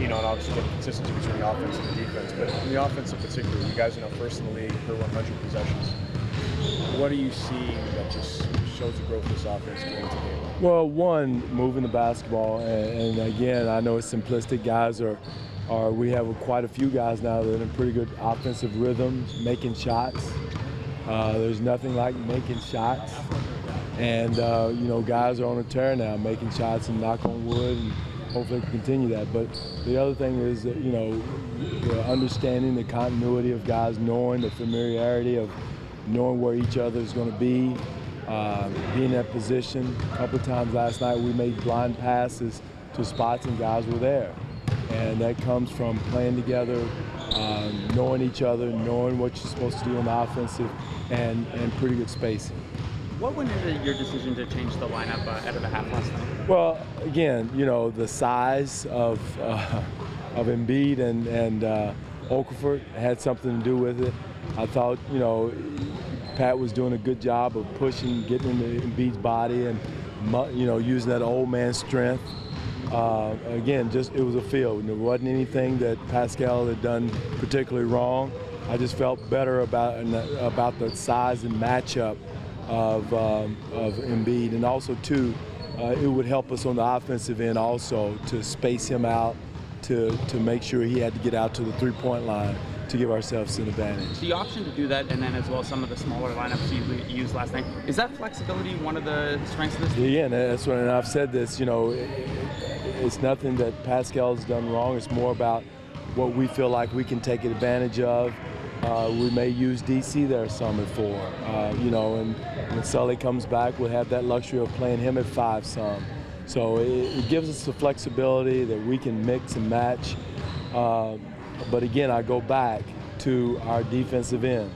keen on obviously getting consistency between the offense and the defense, but in the offense in particular, you guys are now first in the league per 100 possessions. What do you see that just shows the growth of this offense game to game? Well, one, moving the basketball, and again, I know it's simplistic. Guys we have quite a few guys now that are in pretty good offensive rhythm, making shots. There's nothing like making shots, and guys are on a tear now, making shots, and knock on wood, and hopefully continue that. But the other thing is that, the understanding the continuity of guys, knowing the familiarity of knowing where each other is going to be in that position. A couple of times last night we made blind passes to spots and guys were there. And that comes from playing together, knowing each other, knowing what you're supposed to do on the offensive, and pretty good spacing. What went into your decision to change the lineup out of the half last night? Well, again, the size of Embiid and Okafor had something to do with it. I thought, Pat was doing a good job of pushing, getting into Embiid's body, and using that old man strength. Again, it was a feel. There wasn't anything that Pascal had done particularly wrong. I just felt better about the size and matchup of Embiid, and also too, it would help us on the offensive end also to space him out, to make sure he had to get out to the three-point line to give ourselves an advantage. The option to do that, and then as well some of the smaller lineups you used last night, is that flexibility one of the strengths of this team? Yeah, that's what, and I've said this, it's nothing that Pascal's done wrong. It's more about what we feel like we can take advantage of. We may use DC there some at 4, and when Sully comes back, we'll have that luxury of playing him at 5 some. So it gives us the flexibility that we can mix and match. But again, I go back to our defensive end.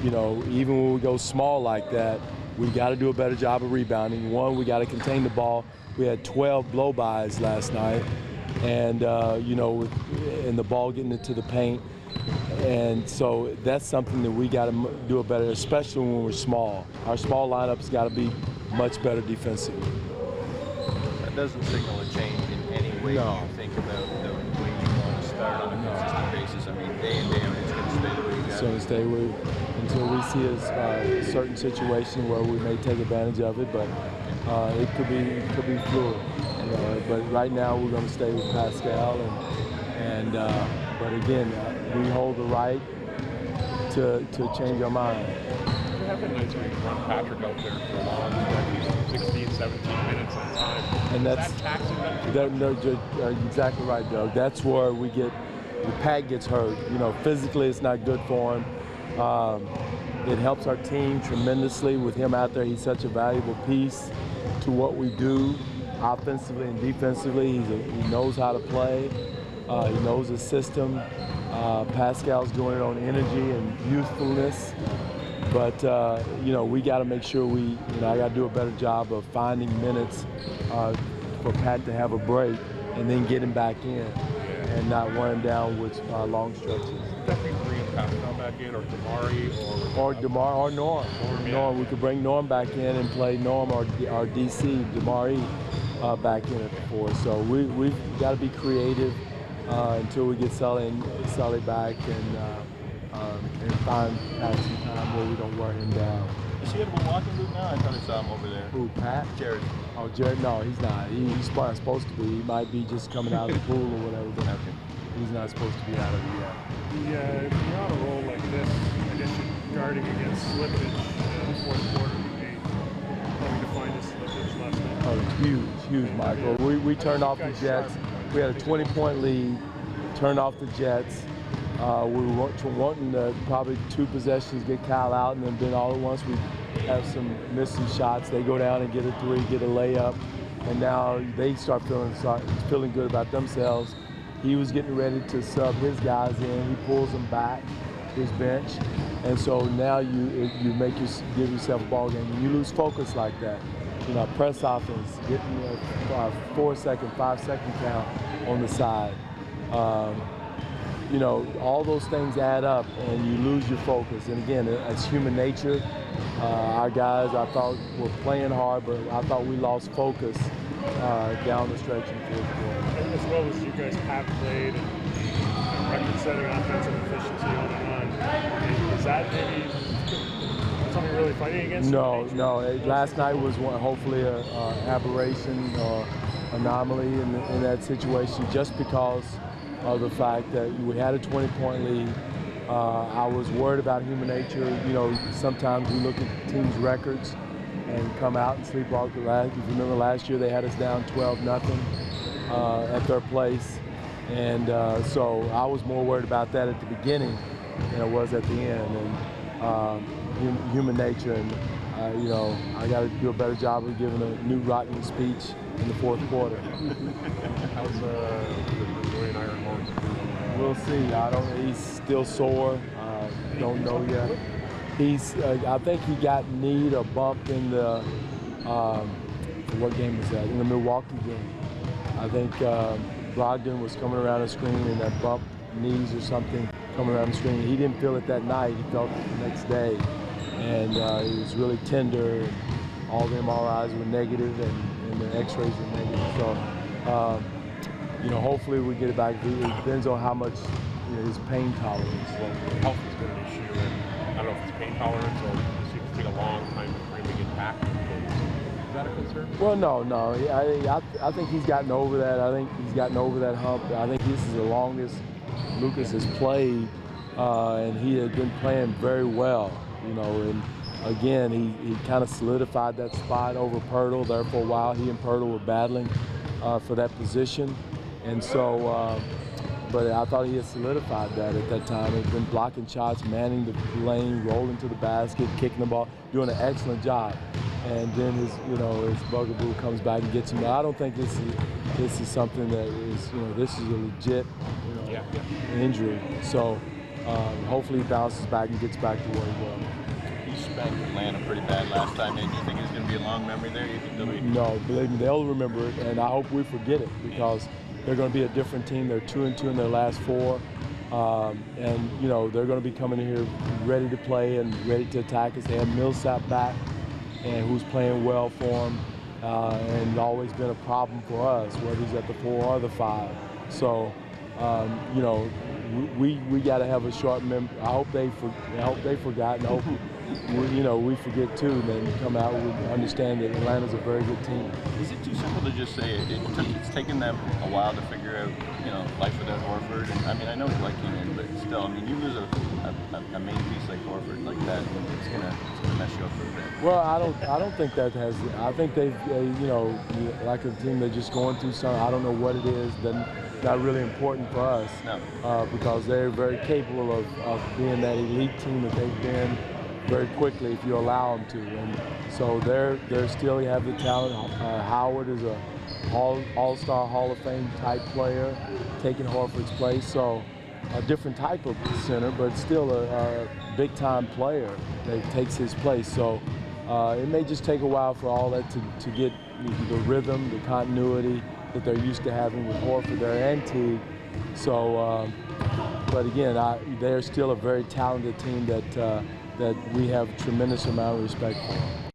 Even when we go small like that, we got to do a better job of rebounding. One, we got to contain the ball. We had 12 blow-bys last night, and and the ball getting into the paint. And so that's something that we got to do a better, especially when we're small. Our small lineup's got to be much better defensively. That doesn't signal a change in any way. No. You think about the way you want to start on a consistent basis. I mean, day in, day out, it's going to stay the way you got. It's going to stay until we see a certain situation where we may take advantage of it, but it could be fluid. But right now we're going to stay with Pascal, but again, we hold the right to change our mind. There have been nights where you run Patrick out there for long, 16, 17 minutes at a time. And Is that taxing them? You're exactly right, Doug. That's where the Pat gets hurt. Physically it's not good for him. It helps our team tremendously with him out there. He's such a valuable piece to what we do offensively and defensively. He knows how to play. He knows his system. Pascal's doing it on energy and youthfulness. But, we got to make sure I got to do a better job of finding minutes for Pat to have a break and then get him back in and not run him down with long stretches. Would that be bringing Pascal back in, or Damari, or Norm. Norm. We could bring Norm back in and play Norm or DC, Damari back in at the 4. So we've got to be creative until we get Sully back and find Pat some time where we don't wear him down. Is he at a walking boot now? I thought I saw him over there. Who, Pat? Jared. Oh, Jared, no, he's not. He's not supposed to be. He might be just coming out of the pool or whatever, but he's not supposed to be out of it yet. If you're on a roll like this, I guess you're guarding against slippage in the fourth quarter. Having to find his slippage last night. Oh, it's huge, Michael. We turned off the Jets. We had a 20-point lead, turned off the Jets. We were wanting to probably 2 possessions, get Kyle out, and then all at once we have miss some shots. They go down and get a 3, get a layup, and now they start feeling good about themselves. He was getting ready to sub his guys in. He pulls them back to his bench, and so now you give yourself a ball game. When you lose focus like that, press offense, getting a 4-second, 5-second count on the side. All those things add up and you lose your focus. And again, it's human nature. Our guys, I thought, were playing hard, but I thought we lost focus down the stretch in the fourth quarter. As well as you guys have played and record-setting offensive efficiency on and on, is that maybe something you're really fighting against? No. Last night was hopefully an aberration or anomaly in that situation, just because of the fact that we had a 20-point lead. I was worried about human nature. You know, sometimes we look at teams' records and come out and sleepwalk. If you remember last year, they had us down 12-0 at their place. And so I was more worried about that at the beginning than I was at the end. And human nature, and you know, I got to do a better job of giving a new rotten speech in the fourth quarter. How's the Dwane Iron Horse? We'll see. He's still sore. Don't know yet. I think he got kneed or bumped in the, what game was that? In the Milwaukee game. I think Brogdon was coming around the screen and that bumped knees or something coming around the screen. He didn't feel it that night. He felt it the next day. And he was really tender. And all the MRIs were negative and the x-rays were negative. So, you know, hopefully we get it back. It depends on how much, you know, his pain tolerance. Well, health has been an issue, and I don't know if it's pain tolerance or it seems to take a long time for him to get back. Is that a concern? Well, no. I think he's gotten over that. I think he's gotten over that hump. I think this is the longest Lucas has played, and he had been playing very well, you know. And again, he kind of solidified that spot over Pirtle. There for a while, he and Pirtle were battling for that position. And so, but I thought he had solidified that at that time. He'd been blocking shots, manning the lane, rolling to the basket, kicking the ball, doing an excellent job. And then his bugaboo comes back and gets him. I don't think this is something that is, you know, this is a legit, you know, injury. So hopefully he bounces back and gets back to where he was. He spanked Atlanta pretty bad last time. And you think it's going to be a long memory there? You think they'll be... No, believe me, they'll remember it, and I hope we forget it, because they're going to be a different team. They're 2-2 in their last 4, and you know they're going to be coming in here ready to play and ready to attack us. They have Millsap back, and who's playing well for them, and always been a problem for us, whether he's at the 4 or the 5. So, you know, we got to have a short memory. I hope they forgot, and I hope we forget too, and then come out and understand that Atlanta's a very good team. Is it too simple to just say it's taken them a while to figure out, you know, life without Horford? And I mean, I know Dwight came in, but still, I mean, you lose a main piece like Horford like that, it's gonna mess you up for a bit. Well, I don't think that has. I think they've, you know, like a team they're just going through something. I don't know what it is. Not really important for us, no. Because they're very capable of being that elite team that they've been very quickly if you allow them to. And so they're still have the talent. Howard is a all-star Hall of Fame type player, taking Horford's place. So a different type of center, but still a big-time player that takes his place. So it may just take a while for all that to get the rhythm, the continuity that they're used to having with Horford there and Teague. So, but again, they're still a very talented team that we have a tremendous amount of respect for.